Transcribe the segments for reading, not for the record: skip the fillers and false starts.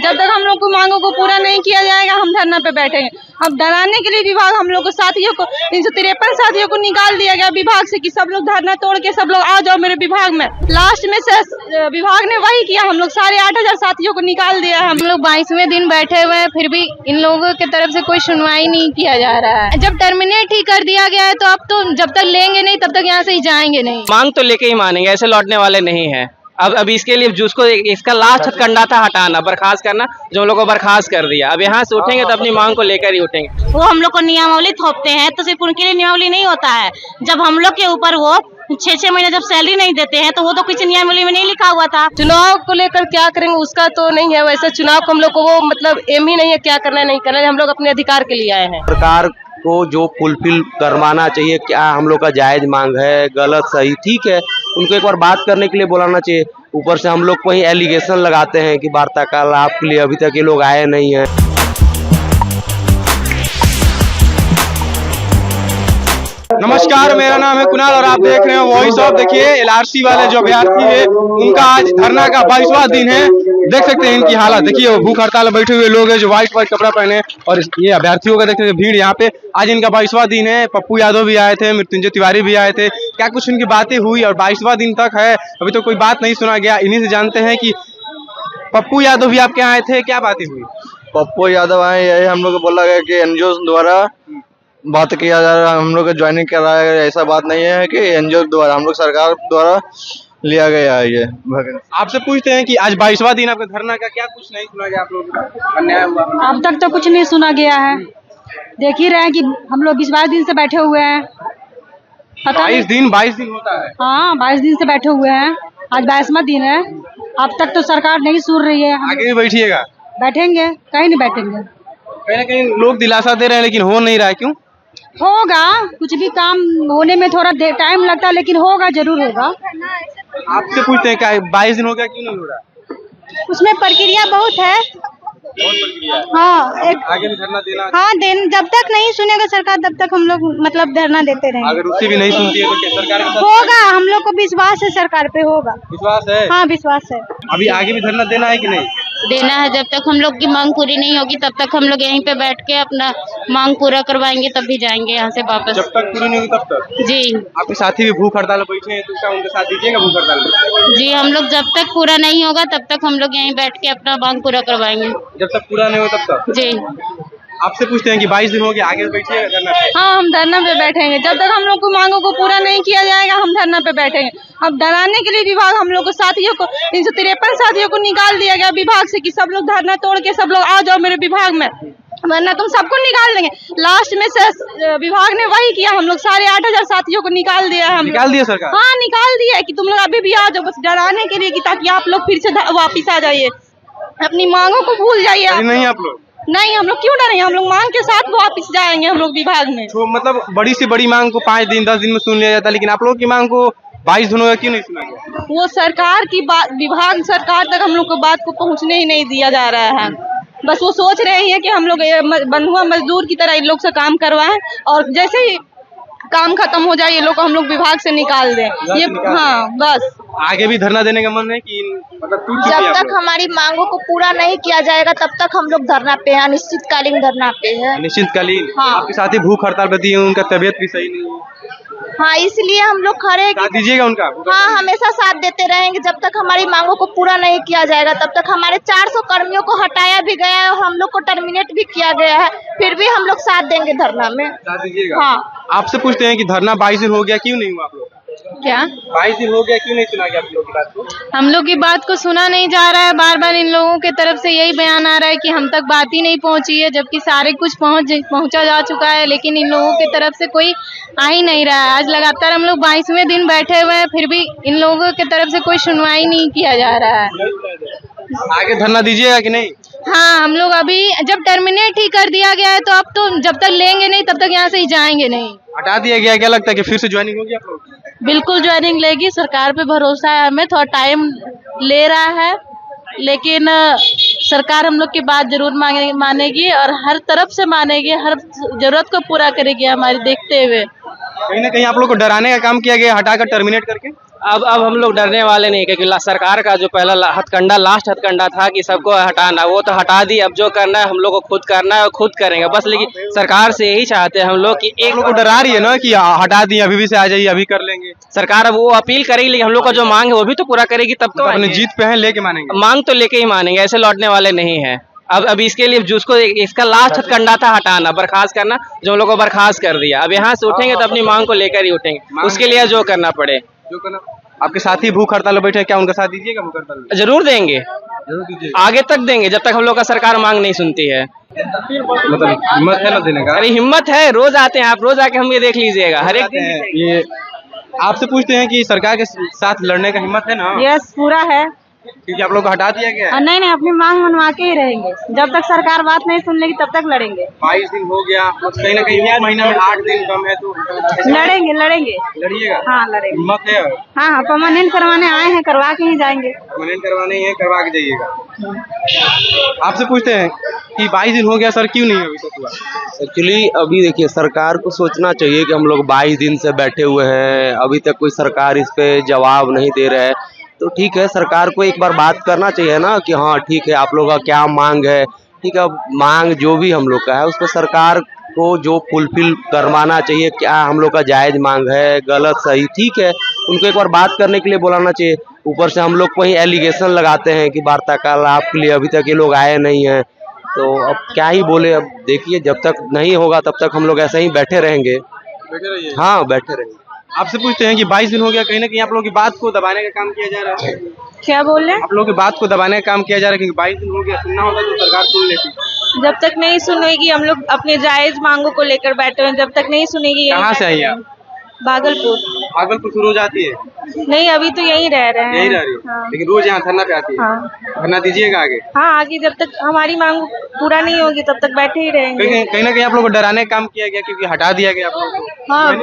जब तक हम लोग को मांगों को पूरा नहीं किया जाएगा हम धरना पे बैठेंगे। अब डराने के लिए विभाग हम लोग को साथियों को 353 साथियों को निकाल दिया गया विभाग से कि सब लोग धरना तोड़ के सब लोग आ जाओ मेरे विभाग में। लास्ट में से विभाग ने वही किया, हम लोग 8,500 साथियों को निकाल दिया। हम लोग 22वें दिन बैठे हुए हैं, फिर भी इन लोगों की तरफ से कोई सुनवाई नहीं किया जा रहा है। जब टर्मिनेट ही कर दिया गया है तो अब तो जब तक लेंगे नहीं तब तक यहाँ से ही जाएंगे नहीं। मांग तो लेके ही मानेंगे, ऐसे लौटने वाले नहीं है। अब इसके लिए जिसको इसका लास्ट हथकंडा था हटाना, बर्खास्त करना, जो हम लोग को बर्खास्त कर दिया। अब यहाँ से उठेंगे तो अपनी मांग को लेकर ही उठेंगे। वो हम लोग को नियमावली थोपते हैं तो सिर्फ उनके लिए नियमावली नहीं होता है। जब हम लोग के ऊपर वो 6-6 महीने जब सैलरी नहीं देते हैं तो वो तो कुछ नियमावली में नहीं लिखा हुआ था। चुनाव को लेकर क्या करेंगे उसका तो नहीं है, वैसे चुनाव को हम लोग को वो मतलब एम ही नहीं है क्या करना है नहीं करना है, हम लोग अपने अधिकार के लिए आए हैं। सरकार को जो फुलफिल करवाना चाहिए, क्या हम लोग का जायज मांग है, गलत सही ठीक है, उनको एक बार बात करने के लिए बुलाना चाहिए। ऊपर से हम लोग को ही एलिगेशन लगाते हैं कि वार्तालाप के लिए अभी तक ये लोग आए नहीं हैं। नमस्कार, मेरा नाम है कुणाल और आप देख रहे हैं वॉइस ऑफ। देखिए एलआरसी वाले जो अभ्यर्थी है उनका आज धरना का 22वां दिन है। देख सकते हैं इनकी हालत, देखिए वो भूख हड़ताल में बैठे हुए लोग हैं जो व्हाइट कपड़ा पहने, और ये अभ्यर्थियों का देखते हैं भीड़ यहाँ पे। आज इनका 22वां दिन है। पप्पू यादव भी आए थे, मृत्युंजय तिवारी भी आए थे। क्या कुछ उनकी बातें हुई और 22वां दिन तक है, अभी तो कोई बात नहीं सुना गया। इन्हीं से जानते हैं कि पप्पू यादव भी आपके आए थे, क्या बातें हुई? पप्पू यादव आए, यही हम लोग को बोला गया कि एनजीओ द्वारा बात किया जा रहा है, हम लोग को ज्वाइनिंग कराया गया। ऐसा बात नहीं है कि एनजीओ द्वारा, हम लोग सरकार द्वारा लिया गया है ये। आपसे पूछते हैं कि आज 22वां दिन आपका धरना का, क्या कुछ नहीं सुना गया आप लोग? अन्याय हुआ? अब तक तो कुछ नहीं सुना गया है। देख ही रहे हैं कि हम लोग 22 दिन से बैठे हुए हैं। 22 दिन होता है? हाँ, 22 दिन से बैठे हुए हैं, आज 22वां दिन है। अब तक तो सरकार नहीं सुन रही है। आगे भी बैठिएगा? बैठेंगे, कहीं नहीं बैठेंगे। कहीं ना कहीं लोग दिलासा दे रहे हैं लेकिन हो नहीं रहा है, क्यों? होगा, कुछ भी काम होने में थोड़ा टाइम लगता है लेकिन होगा, जरूर होगा। आपसे पूछते हैं क्या 22 दिन हो गया, क्यों नहीं हो रहा? उसमें प्रक्रिया बहुत है। हाँ, आगे भी धरना देना? हाँ, जब तक नहीं सुनेगा सरकार तब तक हम लोग मतलब धरना देते रहेंगे। अगर उससे भी नहीं सुनती है तो क्या सरकार के साथ होगा? हम लोग को विश्वास है सरकार पे, होगा। विश्वास है? हाँ, विश्वास है। अभी आगे भी धरना देना है कि नहीं? देना है। जब तक हम लोग की मांग पूरी नहीं होगी तब तक हम लोग यहीं पे बैठ के अपना मांग पूरा करवाएंगे, तब भी जाएंगे यहाँ से वापस। जब तक पूरी नहीं होगी तब तक? जी। आपके साथी भी भूख हड़ताल में बैठे हैं तो क्या उनके साथ दीजिएगा भूख हड़ताल में? जी, हम लोग जब तक पूरा नहीं होगा तब तक हम लोग यहीं बैठ के अपना मांग पूरा करवाएंगे। जब तक पूरा नहीं हो तब तक? जी। आपसे पूछते हैं कि 22 दिन हो गया, आगे बैठिएगा धरना पे? हाँ, हम धरना पे बैठेंगे। जब तक हम लोग को मांगों को पूरा नहीं किया जाएगा हम धरना पे बैठेंगे। अब डराने के लिए विभाग हम लोग को साथियों को 353 साथियों को निकाल दिया गया विभाग से कि सब लोग धरना तोड़ के सब लोग आ जाओ मेरे विभाग में, वरना तुम सबको निकाल देंगे। लास्ट में से विभाग ने वही किया, हम लोग 8,500 साथियों को निकाल दिया। हम निकाल दिया सरकार? हाँ, निकाल दिया कि तुम लोग अभी भी आ जाओ, बस डराने के लिए कि ताकि आप लोग फिर से वापिस आ जाइए, अपनी मांगों को भूल जाइए। नहीं आप लोग? नहीं, हम लोग क्यों डरेंगे, हम लोग मांग के साथ वापस जाएंगे हम लोग विभाग में। तो मतलब बड़ी से बड़ी मांग को 5 दिन 10 दिन में सुन लिया जाता है, लेकिन आप लोग की मांग को 22 दिनों का क्यों नहीं सुना गया? वो सरकार की बात, विभाग सरकार तक हम लोग को बात को पहुंचने ही नहीं दिया जा रहा है। बस वो सोच रहे हैं कि हम लोग बंधुआ मजदूर की तरह इन लोग से काम करवाएं और जैसे ही काम खत्म हो जाए ये लोग को हम लोग विभाग से निकाल दें। ये हाँ, बस। आगे भी धरना देने का मन है कि मतलब जब तक हमारी मांगों को पूरा नहीं किया जाएगा तब तक हम लोग धरना पे हैं, अनिश्चितकालीन धरना पे है। अनिश्चितकालीन? हाँ। आपके साथी भूख हड़ताल पर दिए, उनका तबियत भी सही नहीं है। हाँ, इसलिए हम लोग खड़े साथ दीजिएगा उनका? हाँ, हमेशा साथ देते रहेंगे जब तक हमारी मांगों को पूरा नहीं किया जाएगा। तब तक हमारे 400 कर्मियों को हटाया भी गया है और हम लोग को टर्मिनेट भी किया गया है, फिर भी हम लोग साथ देंगे धरना में। साथ दीजिएगा? हाँ। आपसे पूछते हैं कि धरना 22 दिन हो गया, क्यों नहीं हुआ आप लोग? क्या 22 दिन हो गया, क्यों नहीं सुना गया आप लोग की बात को? हम लोग की बात को सुना नहीं जा रहा है। बार बार इन लोगों की तरफ से यही बयान आ रहा है कि हम तक बात ही नहीं पहुंची है, जबकि सारे कुछ पहुंचा जा चुका है, लेकिन इन लोगों की तरफ से कोई आ ही नहीं रहा है। आज लगातार हम लोग 22वें दिन बैठे हुए हैं, फिर भी इन लोगों की तरफ से कोई सुनवाई नहीं किया जा रहा है। आगे धरना दीजिएगा कि नहीं? हाँ, हम लोग अभी जब टर्मिनेट ही कर दिया गया है तो अब तो जब तक लेंगे नहीं तब तक यहाँ से ही जाएंगे नहीं। हटा दिया गया, क्या लगता है कि फिर से ज्वाइनिंग होगी आप लोग? बिल्कुल ज्वाइनिंग लेगी, सरकार पे भरोसा है हमें। थोड़ा टाइम ले रहा है लेकिन सरकार हम लोग की बात जरूर मानेगी और हर तरफ से मानेगी, हर जरूरत को पूरा करेगी हमारी देखते हुए। कहीं ना कहीं आप लोग को डराने का काम किया गया, हटाकर टर्मिनेट करके? अब हम लोग डरने वाले नहीं, क्योंकि सरकार का जो पहला हथकंडा, लास्ट हथकंडा था कि सबको हटाना, वो तो हटा दी। अब जो करना है हम लोग को खुद करना है और खुद करेंगे बस। लेकिन सरकार से यही चाहते हैं हम लोग कि एक लोग को डरा रही है ना कि हटा दिए, अभी भी से आ जाइए, अभी कर लेंगे। सरकार अब वो अपील करेगी, लेकिन हम लोग का जो मांग है वो भी तो पूरा करेगी, तब तो अपने आएंगे। जीत पे हैं, लेके मानेंगे। मांग तो लेके ही मानेंगे, ऐसे लौटने वाले नहीं है। अब इसके लिए जिसको इसका लास्ट हथकंडा था हटाना, बर्खास्त करना, जो हम लोग को बर्खास्त कर दिया। अब यहाँ से उठेंगे तो अपनी मांग को लेकर ही उठेंगे, उसके लिए जो करना पड़े। जो करना, आपके साथी भूख हड़ताल में बैठे हैं, क्या उनका साथ दीजिएगा भूख हड़ताल में? जरूर देंगे, जरूर दीजिए। आगे तक देंगे जब तक हम लोग का सरकार मांग नहीं सुनती है। मतलब हिम्मत है ना देने का? अरे हिम्मत है, रोज आते हैं आप, रोज आके हम ये देख लीजिएगा, हर एक दिन। ये आपसे पूछते हैं कि सरकार के साथ लड़ने का हिम्मत है ना? यस, पूरा है। क्योंकि आप लोग को हटा दिया गया है। नहीं, अपनी मांग मनवा के ही रहेंगे, जब तक सरकार बात नहीं सुन लेगी तब तक लड़ेंगे। 22 दिन हो गया, कहीं ना कहीं एक महीना में 8 दिन कम है, तो लड़ेंगे लड़िएगा। हाँ, लड़ेंगे। हिम्मत है? हाँ, परमानेंट करवाने आए हैं, करवा के ही जाएंगे। परमानेंट करवाने ही है, करवा के जाइएगा। आपसे पूछते हैं कि 22 दिन हो गया सर, क्यों नहीं अभी तक हुआ? एक्चुअली अभी देखिए, सरकार को सोचना चाहिए कि हम लोग 22 दिन से बैठे हुए हैं, अभी तक कोई सरकार इस पे जवाब नहीं दे रहा है। तो ठीक है, सरकार को एक बार बात करना चाहिए ना कि हाँ ठीक है, आप लोगों का क्या मांग है। ठीक है, मांग जो भी हम लोग का है उस पर सरकार को जो फुलफिल करवाना चाहिए, क्या हम लोग का जायज़ मांग है, गलत सही, ठीक है, उनको एक बार बात करने के लिए बुलाना चाहिए। ऊपर से हम लोग को ही एलिगेशन लगाते हैं कि वार्तालाप के लिए अभी तक ये लोग आए नहीं हैं, तो अब क्या ही बोले। अब देखिए, जब तक नहीं होगा तब तक हम लोग ऐसे ही बैठे रहेंगे। बैठे रहिए। हाँ, बैठे रहेंगे। आपसे पूछते हैं कि 22 दिन हो गया, कहीं ना कहीं आप लोगों की बात को दबाने का काम किया जा रहा है। क्या बोल रहे हैं? आप लोगों की बात को दबाने का काम किया जा रहा है, क्योंकि 22 दिन हो गया, सुनना होता तो सरकार सुन लेती। जब तक नहीं सुनेगी, हम लोग अपने जायज मांगों को लेकर बैठे हैं, जब तक नहीं सुनेगी। कहाँ से आई आप? भागलपुर। भागलपुर से रोज आती है? नहीं, अभी तो यहीं रह रहे हैं। यही रह रही है? हाँ। लेकिन रोज यहाँ धरना पे आती है? हाँ। धरना दीजिएगा आगे? हाँ, आगे जब तक हमारी मांग पूरा नहीं होगी तब तक बैठे ही रहेंगे। कहीं ना कहीं आप लोग को डराने का काम किया गया, क्योंकि हटा दिया गया आप लोगों को। हाँ,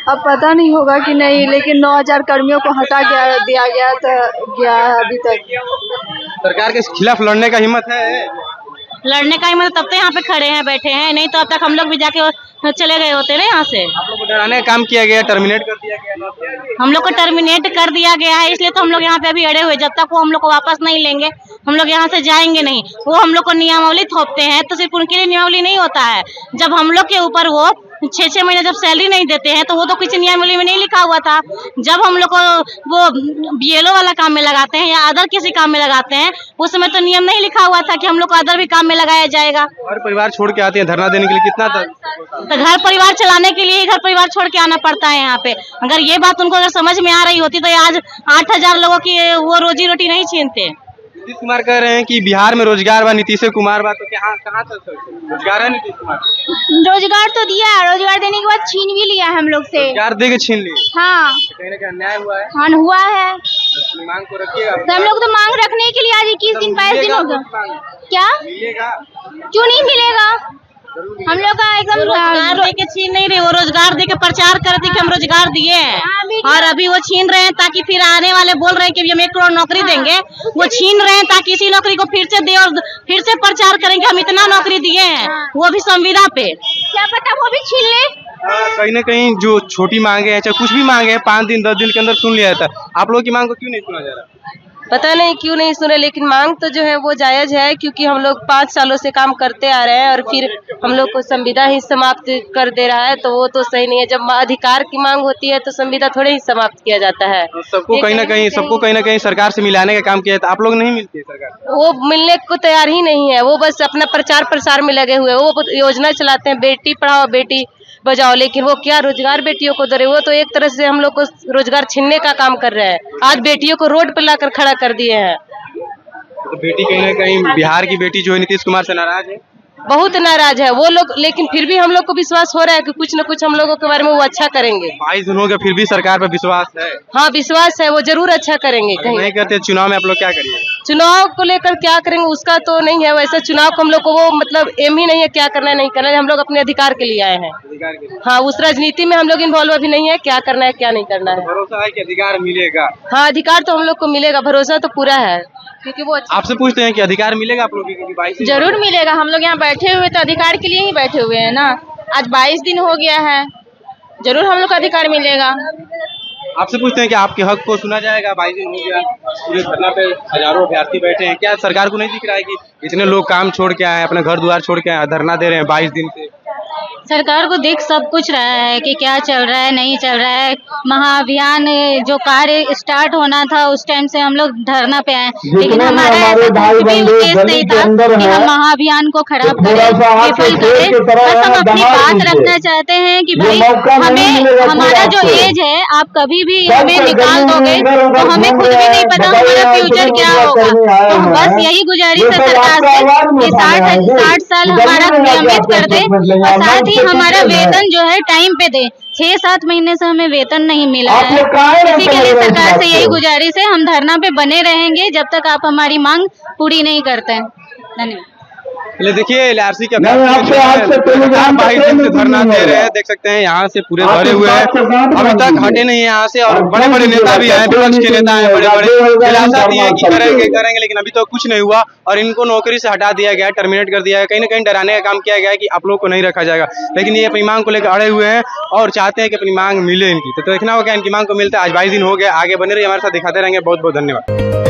अब पता नहीं होगा कि नहीं, लेकिन 9000 कर्मियों को हटा दिया गया है अभी तक। सरकार के खिलाफ लड़ने का हिम्मत है? लड़ने का ही मतलब तब तो यहाँ पे खड़े हैं, बैठे हैं, नहीं तो अब तक हम लोग भी जाके चले गए होते ना यहाँ से। आप लोग को डराने का काम किया गया, टर्मिनेट कर दिया गया। हम लोग को टर्मिनेट कर दिया गया है, इसलिए तो हम लोग यहाँ पे अभी अड़े हुए। जब तक वो हम लोग को वापस नहीं लेंगे हम लोग यहाँ से जाएंगे नहीं। वो हम लोग को नियमावली थोपते हैं, तो सिर्फ उनके लिए नियमावली नहीं होता है। जब हम लोग के ऊपर वो 6-6 महीने जब सैलरी नहीं देते हैं, तो वो तो किसी नियमावली में नहीं लिखा हुआ था। जब हम लोग को वो BLO वाला काम में लगाते हैं या अदर किसी काम में लगाते हैं, उस समय तो नियम नहीं लिखा हुआ था कि हम लोग को अदर भी काम में लगाया जाएगा। और परिवार छोड़ के आते हैं धरना देने के लिए, कितना तक? तो घर परिवार चलाने के लिए ही घर परिवार छोड़ के आना पड़ता है यहाँ पे। अगर ये बात उनको अगर समझ में आ रही होती तो आज 8000 लोगों की वो रोजी रोटी नहीं छीनते। नीतीश कुमार कह रहे हैं कि बिहार में रोजगार बा, नीतीश कुमार बा, तो कहाँ तक रोजगार है नीतीश कुमार? रोजगार तो दिया है, रोजगार देने के बाद छीन भी लिया है हम लोग से। रोजगार दे के छीन लिए। हाँ, कहीं ना कहीं अन्याय हुआ है। हाँ हुआ है। अपनी मांग को रखिएगा। तो हम लोग तो मांग रखने के लिए आज 21 दिन 22 दिन हो गया। क्या मिलेगा? क्यों नहीं मिलेगा? हम लोग का एकदम रोजगार दे के छीन नहीं रहे, वो रोजगार दे के प्रचार करते कि हम रोजगार दिए हैं, और अभी वो छीन रहे हैं ताकि फिर आने वाले बोल रहे हैं कि हम 1 करोड़ नौकरी देंगे। वो छीन रहे हैं ताकि इसी नौकरी को फिर से दे और फिर से प्रचार करेंगे हम इतना नौकरी दिए हैं, वो भी संविदा पे। क्या पता वो भी छीन ले। कहीं ना कहीं जो छोटी मांगे हैं, चाहे कुछ भी मांगे हैं, 5 दिन 10 दिन के अंदर सुन लिया जाता। आप लोगों की मांग को क्यों नहीं सुना जा रहा? पता नहीं क्यों नहीं सुने, लेकिन मांग तो जो है वो जायज है, क्योंकि हम लोग 5 सालों से काम करते आ रहे हैं और फिर हम लोग को संविदा ही समाप्त कर दे रहा है, तो वो तो सही नहीं है। जब अधिकार की मांग होती है तो संविदा थोड़े ही समाप्त किया जाता है। सबको कहीं ना कहीं सरकार से मिलाने का काम किया जाता। आप लोग नहीं मिलती है सरकार? वो मिलने को तैयार ही नहीं है, वो बस अपना प्रचार प्रसार में लगे हुए हैं। वो योजना चलाते हैं बेटी पढ़ाओ बेटी बचाओ, लेकिन वो क्या रोजगार बेटियों को दे रहे? वो तो एक तरह से हम लोग को रोजगार छीनने का काम कर रहे हैं। आज बेटियों को रोड पे लाकर खड़ा कर दिए हैं। तो बेटी कहीं ना कहीं बिहार की बेटी जो है नीतीश कुमार से नाराज है, बहुत नाराज है वो लोग, लेकिन फिर भी हम लोग को विश्वास हो रहा है कि कुछ न कुछ हम लोगों के बारे में वो अच्छा करेंगे। 22 दिन हो गए फिर भी सरकार पर विश्वास है? हाँ, विश्वास है, वो जरूर अच्छा करेंगे। कहीं नहीं करते चुनाव में आप लोग क्या करिए? चुनाव को लेकर क्या करेंगे उसका तो नहीं है, वैसे चुनाव को हम लोग को वो मतलब एम ही नहीं है क्या करना है नहीं करना है। हम लोग अपने अधिकार के लिए आए हैं। अधिकार के लिए? हाँ, उस राजनीति में हम लोग इन्वॉल्व अभी नहीं है, क्या करना है क्या नहीं करना है। भरोसा है कि अधिकार मिलेगा? हाँ, अधिकार तो हम लोग को मिलेगा, भरोसा तो पूरा है, क्योंकि वो आपसे पूछते हैं कि अधिकार मिलेगा आप लोगों को? 22 जरूर मिलेगा। हम लोग यहाँ बैठे हुए तो अधिकार के लिए ही बैठे हुए हैं ना। आज 22 दिन हो गया है, जरूर हम लोग को अधिकार मिलेगा। आपसे पूछते हैं कि आपके हक को सुना जाएगा। 22 दिन हो गया, पूरे धरना पे हजारों अभ्यर्थी बैठे हैं, क्या सरकार को नहीं दिख रहा है कि इतने लोग काम छोड़ के आए, अपने घर द्वार छोड़ के आए, धरना दे रहे हैं 22 दिन से? सरकार को देख सब कुछ रहा है कि क्या चल रहा है नहीं चल रहा है। महाअभियान जो कार्य स्टार्ट होना था उस टाइम से हम लोग धरना पे आए, लेकिन हमारा ऐसा कुछ भी उद्देश्य नहीं था कि हम महाअभियान को खराब करें, विफल करें। बस हम अपनी बात रखना चाहते हैं कि भाई हमें हमारा जो एज है आप कभी भी हमें निकाल दोगे तो हमें खुद भी नहीं पता हमारा फ्यूचर क्या होगा। तो बस यही गुजारिश है सरकार से कि 60 साल हमारा नियमित कर दे और साथ ही हमारा वेतन जो है टाइम पे दे। 6-7 महीने से हमें वेतन नहीं मिला है, इसी के लिए सरकार से यही गुजारिश है। हम धरना पे बने रहेंगे जब तक आप हमारी मांग पूरी नहीं करते हैं। धन्यवाद। चलिए देखिए एलआरसी के अभ्यर्थी 22 दिन से धरना दे रहे हैं, देख सकते हैं यहाँ से पूरे भरे हुए हैं, अभी तक हटे नहीं है यहाँ से। और बड़े बड़े नेता भी आए, विपक्ष के नेता हैं, बड़े बड़े दिलासा दिए कि करेंगे, लेकिन अभी तो कुछ नहीं हुआ और इनको नौकरी से हटा दिया गया, टर्मिनेट कर दिया गया। कहीं ना कहीं डराने का काम किया गया है कि आप लोग को नहीं रखा जाएगा, लेकिन ये अपनी मांग को लेकर अड़े हुए हैं और चाहते हैं कि अपनी मांग मिले इनकी। तो देखना होगा इनकी मांग को मिलता है। आज 22 दिन हो गया, आगे बने रहिए हमारे साथ, दिखाते रहेंगे। बहुत बहुत धन्यवाद।